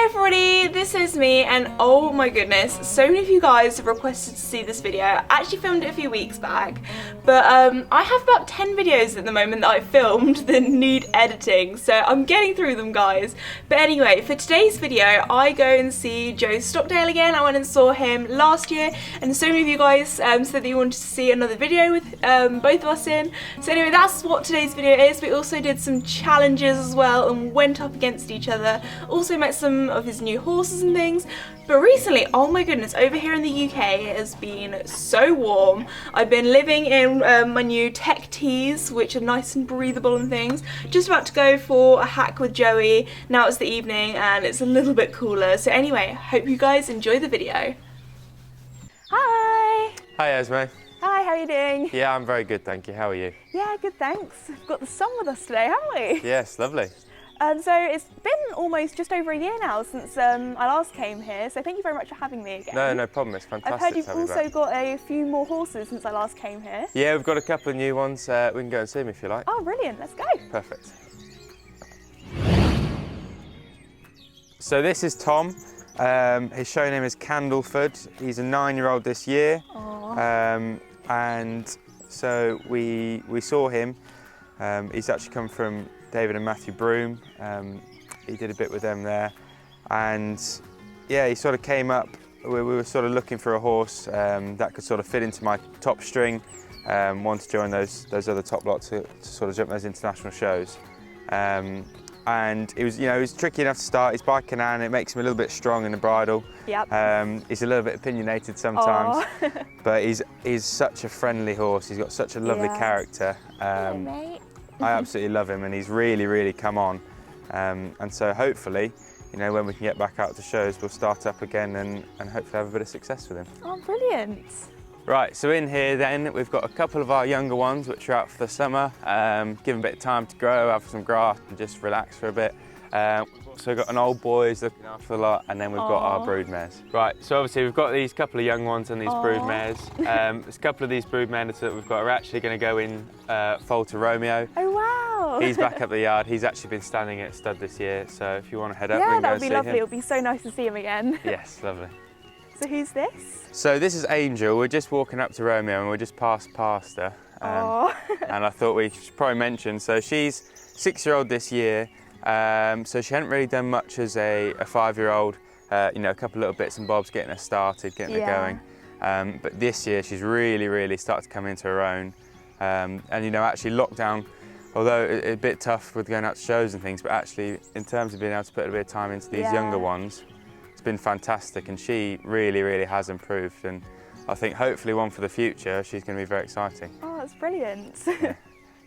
everybody, this is me, and oh my goodness, so many of you guys have requested to see this video. I actually filmed it a few weeks back, but I have about 10 videos at the moment that I filmed that need editing, so I'm getting through them, guys. But anyway, for today's video, I go and see Joe Stockdale again. I went and saw him last year, and so many of you guys said that you wanted to see another video with both of us in. So anyway, that's what today's video is. We also did some challenges as well and went up against each other. Also met some of his new horses and things. But recently, oh my goodness, over here in the UK it has been so warm. I've been living in my new tech tees, which are nice and breathable and things. Just about to go for a hack with Joey. Now it's the evening and it's a little bit cooler. So anyway, hope you guys enjoy the video. Hi! Hi Esme. Hi, how are you doing? Yeah, I'm very good, thank you. How are you? Yeah, good, thanks. We've got the sun with us today, haven't we? Yes, lovely. So it's been almost just over a year now since I last came here, so thank you very much for having me again. No problem, it's fantastic. I've heard you've also got a few more horses since I last came here. Yeah, we've got a couple of new ones. We can go and see them if you like. Oh, brilliant, let's go. Perfect. So this is Tom. His show name is Candleford. He's a 9-year-old this year. And so we saw him. He's actually come from David and Matthew Broome. He did a bit with them there, and yeah, he sort of came up. We were sort of looking for a horse that could sort of fit into my top string. Wanted to join those other top lots to sort of jump those international shows. And it was, you know, he was tricky enough to start. He's by Canaan, it makes him a little bit strong in the bridle. Yep. He's a little bit opinionated sometimes, but he's such a friendly horse. He's got such a lovely character. Hello, mate. I absolutely love him, and he's really come on. And so hopefully, you know, when we can get back out to shows, we'll start up again and hopefully have a bit of success with him. Oh, brilliant. Right, so in here then, we've got a couple of our younger ones which are out for the summer. Give them a bit of time to grow, have some grass and just relax for a bit. We've also got an old boy who's looking after the lot, and then we've got our brood mares. Right, so obviously we've got these couple of young ones and these brood mares. There's a couple of these brood mares that we've got are actually going to go in foal to Romeo. Oh wow! He's back up the yard. He's actually been standing at stud this year, so if you want to head up, we yeah, can that go would be and see lovely. him. It would be so nice to see him again. Yes, lovely. So who's this? So this is Angel. We're just walking up to Romeo and we're just past her. And I thought we should probably mention, so she's 6-year-old this year. So she hadn't really done much as a 5-year-old. You know, a couple of little bits and bobs getting her started, getting her going. But this year she's really started to come into her own. And you know, actually lockdown, although a bit tough with going out to shows and things, but actually in terms of being able to put a bit of time into these younger ones, it's been fantastic, and she really has improved, and I think hopefully one for the future, she's going to be very exciting. Oh, that's brilliant. Yeah.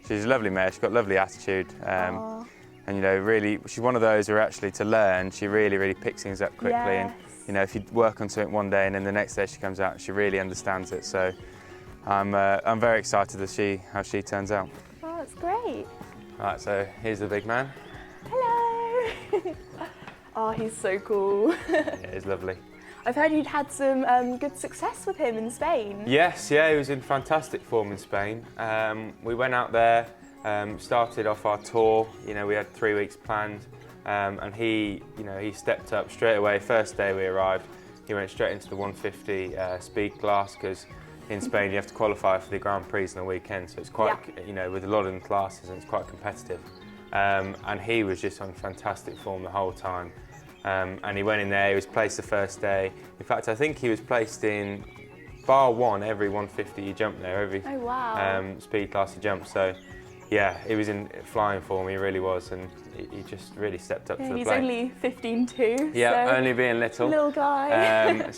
She's a lovely mare, she's got lovely attitude, and you know, really, she's one of those who actually to learn, she really picks things up quickly, and you know, if you work on something one day and then the next day she comes out, she really understands it, so I'm very excited to see how she turns out. Oh, that's great. Right, so here's the big man. Hello. Oh, he's so cool. Yeah, he's lovely. I've heard you'd had some good success with him in Spain. Yes, yeah, he was in fantastic form in Spain. We went out there, started off our tour. You know, we had 3 weeks planned, and he stepped up straight away. First day we arrived, he went straight into the 150 speed class, because in Spain you have to qualify for the Grand Prix on the weekend, so it's quite, you know, with a lot of them classes, and it's quite competitive. And he was just on fantastic form the whole time. And he went in there, he was placed the first day. In fact, I think he was placed in bar one every 150 he jumped there, every speed class he jumped. So yeah, he was in flying form, he really was, and he just really stepped up to the plate. He's only 15 too. Yeah, so only being little. Little guy.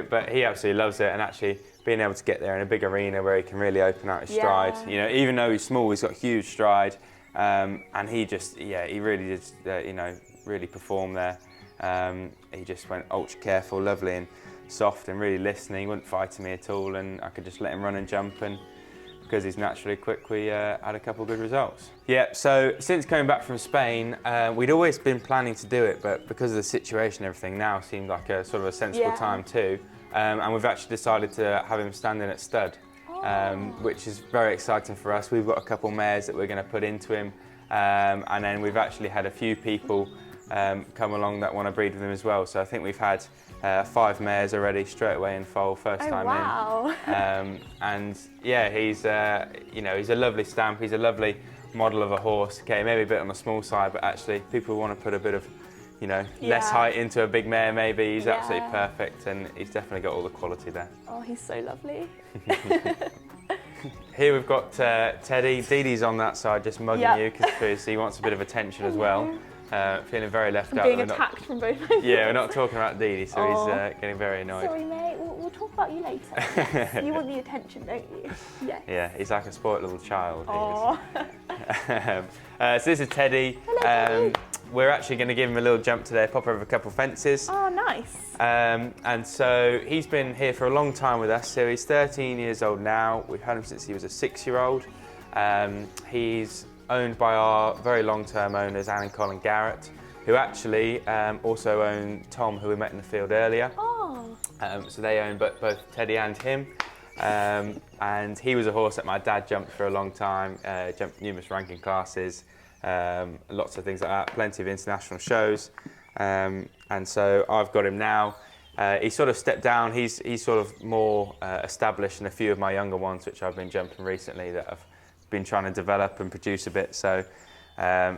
But he absolutely loves it, and actually being able to get there in a big arena where he can really open out his stride. You know, even though he's small, he's got huge stride. And he just, he really did, you know, really perform there. He just went ultra careful, lovely and soft and really listening. He wouldn't fight me at all, and I could just let him run and jump, and because he's naturally quick, we had a couple of good results. Yeah, so since coming back from Spain, we'd always been planning to do it, but because of the situation and everything, now seemed like a sort of a sensible time too. And we've actually decided to have him stand in at stud. Which is very exciting for us. We've got a couple mares that we're going to put into him, and then we've actually had a few people come along that want to breed with him as well. So I think we've had 5 mares already straight away in foal, first time in. And yeah, he's he's a lovely stamp. He's a lovely model of a horse. Okay, maybe a bit on the small side, but actually people want to put a bit of less height into a big mare maybe. He's absolutely perfect, and he's definitely got all the quality there. Oh, he's so lovely. Here we've got Teddy. Dee Dee's on that side just mugging you because he wants a bit of attention as well. Feeling very left out. Being attacked from both sides. Yeah, we're not talking about Dee Dee, so he's getting very annoyed. Sorry mate, we'll talk about you later. Yes, you want the attention, don't you? Yes. Yeah, he's like a spoiled little child. Oh. So this is Teddy. Hello, Teddy. We're actually going to give him a little jump today, pop over a couple fences. Oh, nice. And so he's been here for a long time with us. So he's 13 years old now. We've had him since he was a 6-year-old. He's owned by our very long-term owners, Anne and Colin Garrett, who actually also own Tom, who we met in the field earlier. Oh. So they own both Teddy and him. And he was a horse that my dad jumped for a long time, jumped numerous ranking classes, lots of things like that, plenty of international shows. And so I've got him now. He sort of stepped down. He's sort of more established than a few of my younger ones, which I've been jumping recently, that I've been trying to develop and produce a bit. So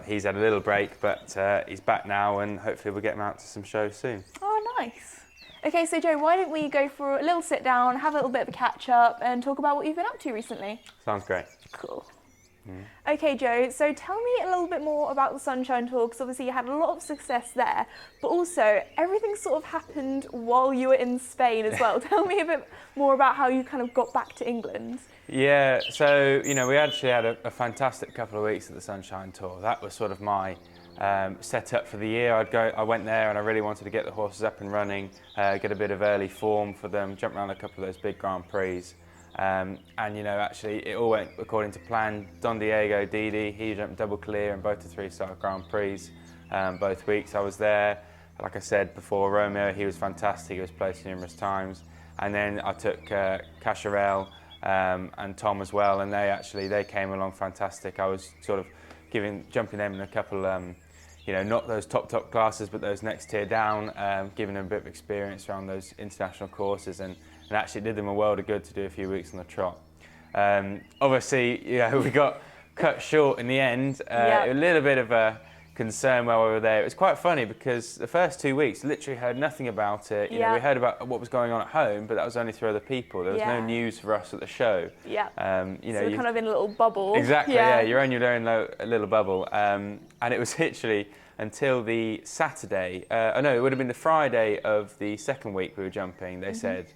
he's had a little break, but he's back now, and hopefully we'll get him out to some shows soon. Oh, nice. Okay, so Joe, why don't we go for a little sit down, have a little bit of a catch up, and talk about what you've been up to recently? Sounds great. Cool. Okay, Joe, so tell me a little bit more about the Sunshine Tour, because obviously you had a lot of success there, but also everything sort of happened while you were in Spain as well. Tell me a bit more about how you kind of got back to England. Yeah, so, we actually had a fantastic couple of weeks at the Sunshine Tour. That was sort of my set up for the year. I went there and I really wanted to get the horses up and running, get a bit of early form for them, jump around a couple of those big Grand Prix. And actually it all went according to plan. Don Diego, Dee Dee, he jumped double clear in both the 3-star Grand Prix both weeks I was there. Like I said before, Romeo, he was fantastic, he was placed numerous times. And then I took Casper and Tom as well, and they came along fantastic. I was sort of jumping them in a couple, not those top classes, but those next tier down, giving them a bit of experience around those international courses, and actually did them a world of good to do a few weeks on the trot. Obviously, we got cut short in the end. A little bit of a concern while we were there. It was quite funny because the first 2 weeks, literally heard nothing about it. We heard about what was going on at home, but that was only through other people. There was no news for us at the show. So you're kind of in a little bubble. Exactly, you're in your own little bubble. And it was literally until the Saturday, it would have been the Friday of the second week we were jumping, they said,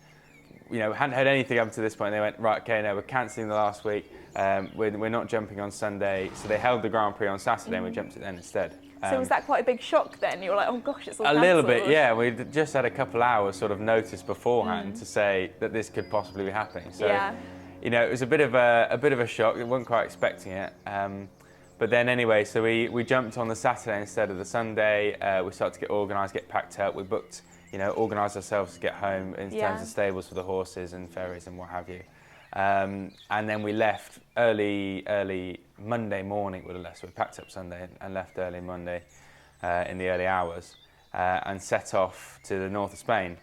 hadn't heard anything up to this point. They went, right, okay, no, we're cancelling the last week. We're not jumping on Sunday. So they held the Grand Prix on Saturday and we jumped it then instead. So was that quite a big shock then? You were like, oh gosh, it's all cancelled. A little bit, yeah. We just had a couple hours sort of notice beforehand to say that this could possibly be happening. So, it was a bit of a shock. We weren't quite expecting it. But then anyway, so we jumped on the Saturday instead of the Sunday. We started to get organised, get packed up. We booked, organised ourselves to get home in terms of stables for the horses and ferries and what have you. And then we left early Monday morning. So we packed up Sunday and left early Monday in the early hours and set off to the north of Spain.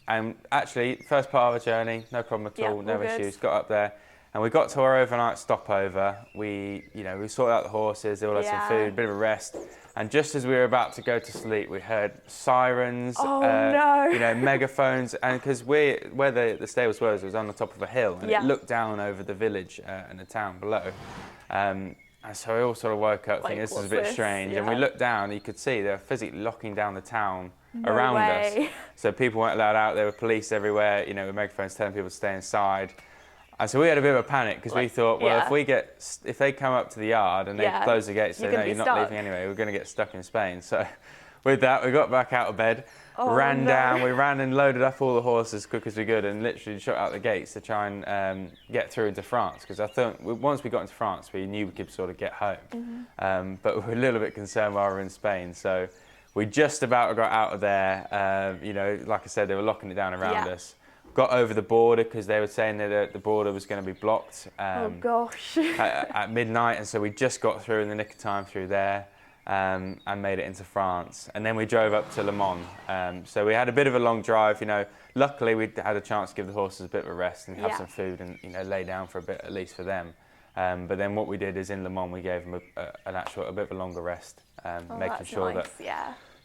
And actually, first part of our journey, no problem at all, no issues. Got up there. And we got to our overnight stopover. We sorted out the horses, they all had some food, a bit of a rest. And just as we were about to go to sleep, we heard sirens, megaphones, and because where the stables was, it was on the top of a hill, and it looked down over the village and the town below. And so we all sort of woke up thinking this is a bit strange. And we looked down, and you could see they were physically locking down the town around us. So people weren't allowed out. There were police everywhere, with megaphones telling people to stay inside. And so we had a bit of a panic because we thought, well, if they come up to the yard and they close the gates, say, no, you're not leaving anyway, we're going to get stuck in Spain. So with that, we got back out of bed, ran down, we ran and loaded up all the horses as quick as we could and literally shot out the gates to try and get through into France. Because I thought once we got into France, we knew we could sort of get home. But we were a little bit concerned while we were in Spain. So we just about got out of there. Like I said, they were locking it down around us. Got over the border because they were saying that the border was going to be blocked oh gosh. at midnight, and so we just got through in the nick of time through there. and made it into France. And then we drove up to Le Mans. So we had a bit of a long drive, you know. Luckily, we had a chance to give the horses a bit of a rest and have some food and, you know, lay down for a bit, at least for them. But then what we did is in Le Mans, we gave them a bit of a longer rest, making sure that,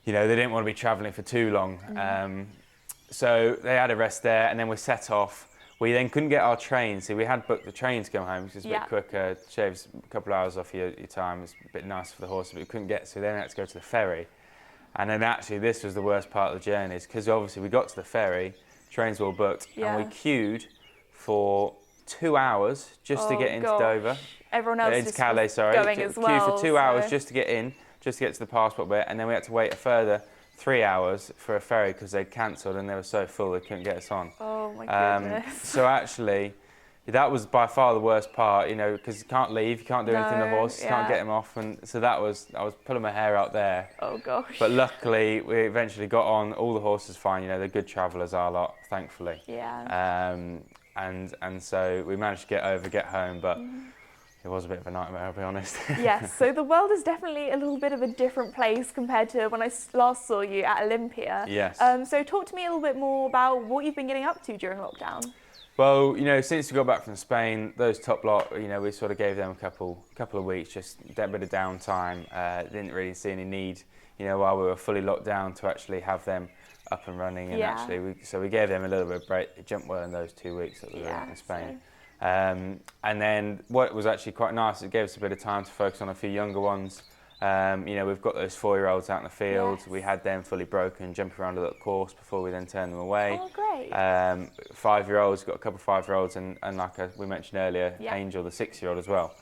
you know, they didn't want to be travelling for too long. So they had a rest there, and then we set off. We then couldn't get our train, so we had booked the train to go home, which is a bit quicker, shaves a couple of hours off your time, it's a bit nicer for the horse, but we couldn't get, so then we had to go to the ferry. And then actually this was the worst part of the journey, because obviously we got to the ferry, trains were all booked, and we queued for 2 hours just to get into Dover. Everyone else into Calais, going as well. Queued for 2 hours just to get in, just to get to the passport bit, and then we had to wait a further 3 hours for a ferry because they'd cancelled and they were so full they couldn't get us on. Oh my goodness. So actually, that was by far the worst part, you know, because you can't leave, you can't do anything to the horse, you can't get him off, and so I was pulling my hair out there. Oh gosh. But luckily, we eventually got on, all the horses fine, you know, they're good travellers, our lot, thankfully. Yeah. And so we managed to get home, but it was a bit of a nightmare, I'll be honest. Yes, so the world is definitely a little bit of a different place compared to when I last saw you at Olympia. Yes. So talk to me a little bit more about what you've been getting up to during lockdown. Well, you know, since we got back from Spain, those top lot, you know, we sort of gave them a couple of weeks, just a bit of downtime. Didn't really see any need, you know, while we were fully locked down to actually have them up and running. And actually, so we gave them a little bit of break. It jumped well in those 2 weeks that we were in Spain. And then what was actually quite nice, it gave us a bit of time to focus on a few younger ones. You know, we've got those 4-year-olds out in the field. Yes. We had them fully broken, jumping around a little course before we then turned them away. Oh, great. 5-year-olds, got a couple of 5-year-olds, and like we mentioned earlier, Angel, the 6-year-old as well.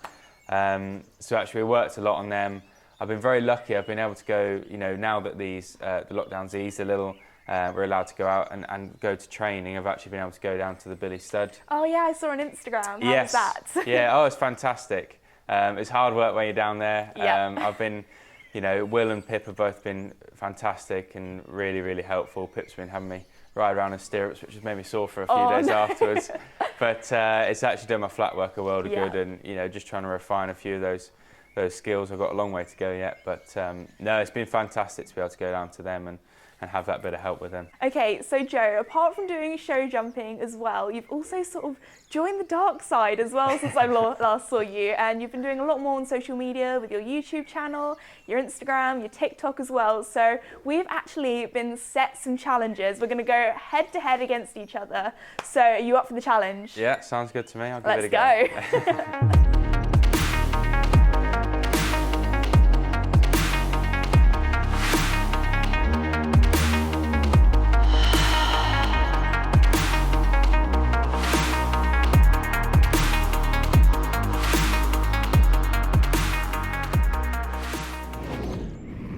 So actually we worked a lot on them. I've been very lucky, I've been able to go, you know, now that these the lockdown's eased a little, we're allowed to go out and go to training. I've actually been able to go down to the Billy Stud. Oh yeah, I saw on Instagram. How was that? Yeah, oh, it's fantastic. It's hard work when you're down there. I've been, you know, Will and Pip have both been fantastic and really, really helpful. Pip's been having me ride around in stirrups, which has made me sore for a few days afterwards. But it's actually done my flat work a world of good, and, you know, just trying to refine a few of those skills. I've got a long way to go yet, but no, it's been fantastic to be able to go down to them and have that bit of help with them. Okay, so Joe, apart from doing show jumping as well, you've also sort of joined the dark side as well since I last saw you, and you've been doing a lot more on social media with your YouTube channel, your Instagram, your TikTok as well. So we've actually been set some challenges. We're going to go head to head against each other. So are you up for the challenge? Yeah, sounds good to me. I'll give it a go. Let's go.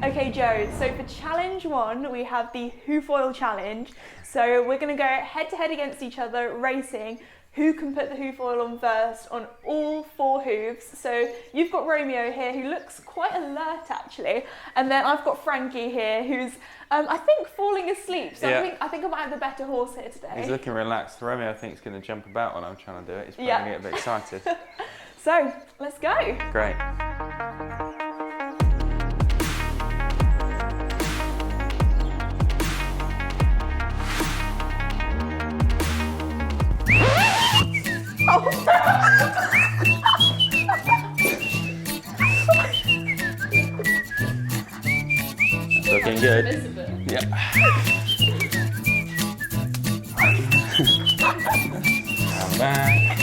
Okay, Joe, so for challenge 1, we have the hoof oil challenge. So we're going to go head to head against each other, racing who can put the hoof oil on first on all 4 hooves. So you've got Romeo here, who looks quite alert actually, and then I've got Frankie here, who's I think falling asleep. So I think I might have the better horse here today. He's looking relaxed. Romeo, I think, is going to jump about when I'm trying to do it. He's probably going to get a bit excited. So let's go. Great. Looking good. Yeah. I'm back.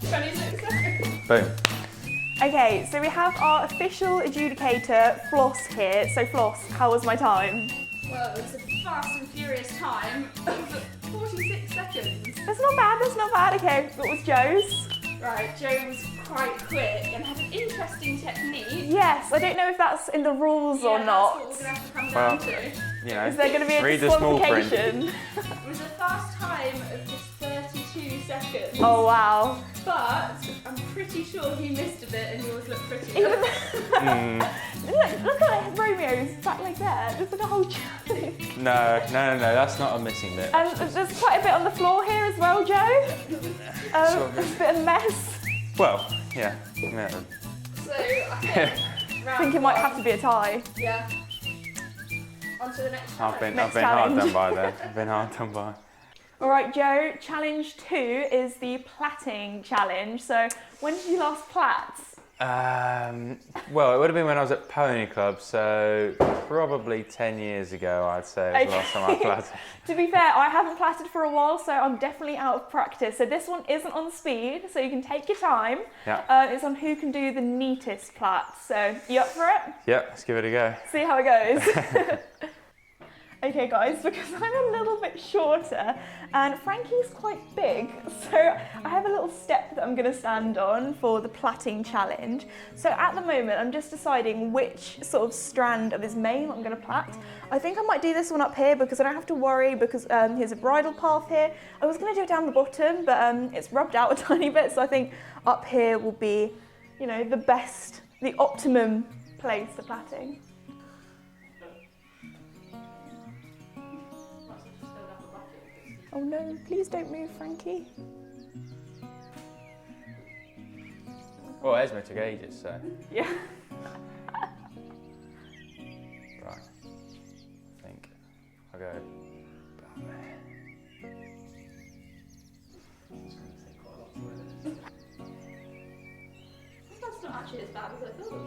26 seconds. Boom. Okay, so we have our official adjudicator, Floss, here. So Floss, how was my time? Well, it was a fast and furious time of 46 seconds. That's not bad. Okay, what was Joe's? Right, Joe was quite quick and had an interesting technique. Yes, I don't know if that's in the rules or not. That's what we're going to have to come down to. You know, is there going to be a read the small print. disqualification? It was a fast time of just 32 seconds. Oh wow. But I'm pretty sure he missed a bit and yours looked pretty Even good. Look at Romeo's back like that. There's like a whole challenge. No, that's not a missing bit. And there's quite a bit on the floor here as well, Joe. There's a bit of mess. Well, yeah. No. So, okay. I think it might have to be a tie. Yeah. On to the next challenge. I've been hard done by then. I've been hard done by. All right, Joe, challenge 2 is the plaiting challenge. So when did you last plait? Well, it would have been when I was at Pony Club, so probably 10 years ago, I'd say, was the last time I plaited. To be fair, I haven't plaited for a while, so I'm definitely out of practice. So this one isn't on speed, so you can take your time. Yeah. It's on who can do the neatest plait. So you up for it? Yeah, let's give it a go. See how it goes. Okay guys, because I'm a little bit shorter and Frankie's quite big, so I have a little step that I'm going to stand on for the plaiting challenge. So at the moment I'm just deciding which sort of strand of his mane I'm going to plait. I think I might do this one up here because I don't have to worry because here's a bridle path here. I was going to do it down the bottom, but it's rubbed out a tiny bit, so I think up here will be, you know, the best, the optimum place for plaiting. Oh no, please don't move, Frankie. Well, Esme took ages, so. Yeah. Right. I think I'll go about there. That's not actually as bad as I thought.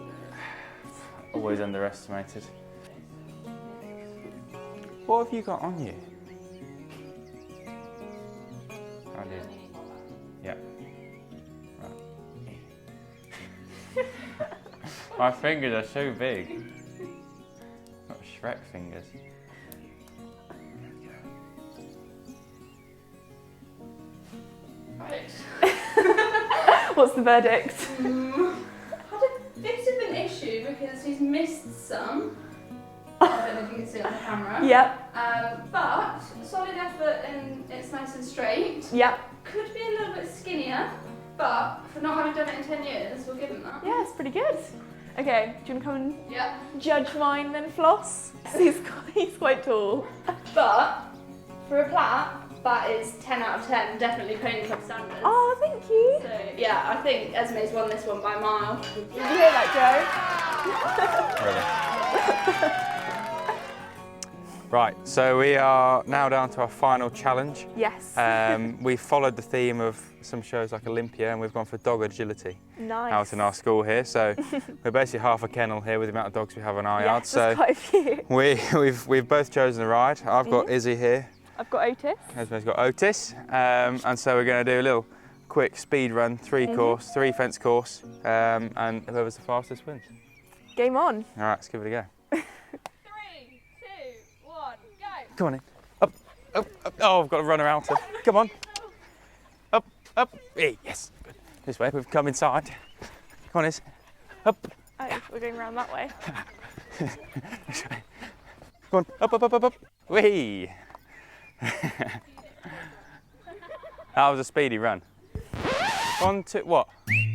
Always underestimated. What have you got on you? I do. Yeah. Right. My fingers are so big. Got Shrek fingers. Right. What's the verdict? Had a bit of an issue because he's missed some. I don't know if you can see it on the camera. Yep. But solid effort and it's nice and straight. Yep. Could be a little bit skinnier, but for not having done it in 10 years, we'll give him that. Yeah, it's pretty good. Okay, do you want to come and Yeah. judge mine then, Floss? He's quite tall. But for a plait, that is 10 out of 10, definitely Pony Club standards. Oh, thank you. So yeah, I think Esme's won this one by a mile. Did you hear that, Right, so we are now down to our final challenge. Joe? Yes. We followed the theme of some shows like Olympia and we've gone for dog agility Nice. out in our school here. So we're basically half a kennel here with the amount of dogs we have in our yard. Yes, So there's quite a few. we've both chosen a ride. I've got Izzy here. I've got Otis. Esme's got Otis. And so we're going to do a little quick speed run, three fence course, and whoever's the fastest wins. Game on. All right, let's give it a go. 3, 2, 1, go! Come on in. Up, up, up. Oh, I've got to run around to. Come on. Up, up. Hey, yes. Good. This way, we've come inside. Come on, Iz. Up. Oh, we're going around that way. This way. Come on. Up, up, up, up, up. Whee. That was a speedy run. 1, 2, what?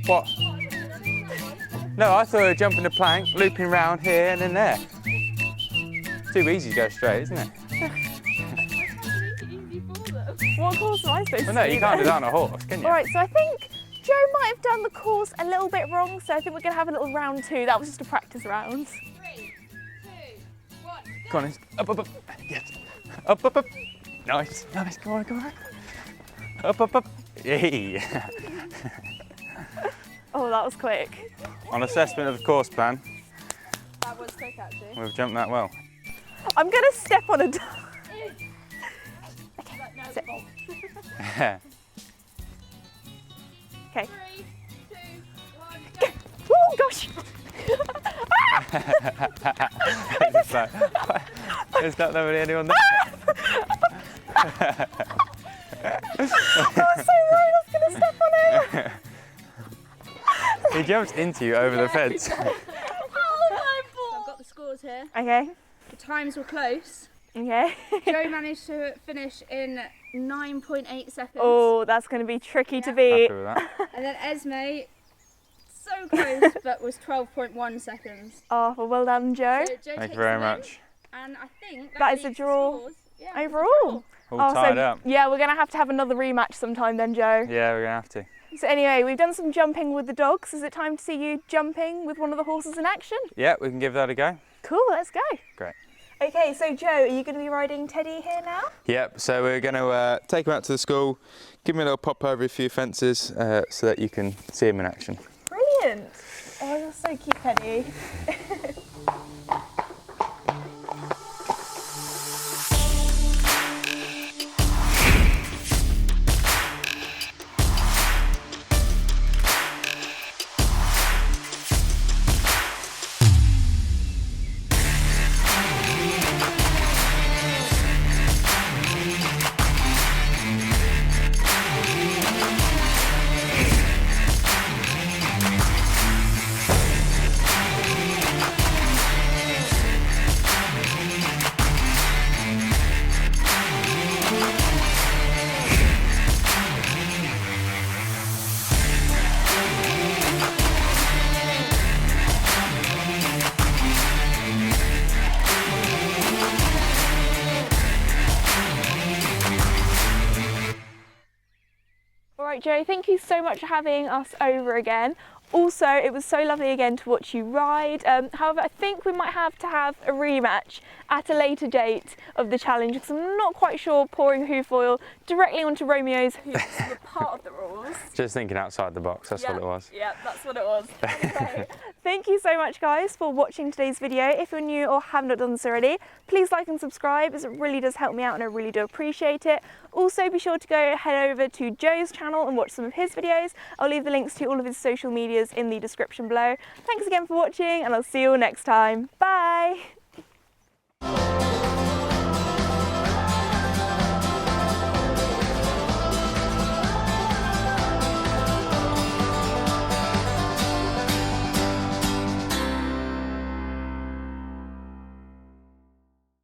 What? No, I thought we were jumping the plank, looping round here and then there. Too easy to go straight, isn't it? What course am I supposed to Well, no, do you can't do then? that on a horse, can you? All right, so I think Joe might have done the course a little bit wrong, so I think we're going to have a little round 2. That was just a practice round. 3, 2, 1, go! Come on, Iz. Up, up, up. Yes. Up, up, up. Nice, nice. Come on, come on. Up, up, up. Yay. Oh, that was quick. On assessment of the course plan, That was quick actually. we've jumped that well. I'm going to step on a dog. Sit. Okay. 3, 2, 1, go! Oh, gosh. It's like, there's not really anyone there. I was so worried I was going to step on it. He jumped into you over the fence. Oh my ball! I've got the scores here. Okay. The times were close. Okay. Joe managed to finish in 9.8 seconds. Oh, that's going to be tricky to Happy beat. with that. And then Esme, so close, but was 12.1 seconds. Oh, well done, Joe. So Joe Thank takes you very the win, much. And I think That is a leaves the draw scores. Yeah, it's a Overall. draw. All tied so up. yeah, we're going to have another rematch sometime then, Joe. Yeah, we're going to have to. So anyway, we've done some jumping with the dogs. Is it time to see you jumping with one of the horses in action? Yeah, we can give that a go. Cool, let's go. Great. Okay, so Joe, are you going to be riding Teddy here now? Yep, so we're going to take him out to the school, give him a little pop over a few fences so that you can see him in action. Brilliant. Oh, you're so cute, Teddy. Alright Joe, thank you so much for having us over again. Also, it was so lovely again to watch you ride. However, I think we might have to have a rematch at a later date of the challenge because I'm not quite sure pouring hoof oil directly onto Romeo's hoofs was part of the rules. Just thinking outside the box, that's what it was. Yeah, that's what it was. Anyway, thank you so much guys for watching today's video. If you're new or have not done this already, please like and subscribe as it really does help me out and I really do appreciate it. Also, be sure to go head over to Joe's channel and watch some of his videos. I'll leave the links to all of his social medias in the description below. Thanks again for watching and I'll see you all next time. Bye!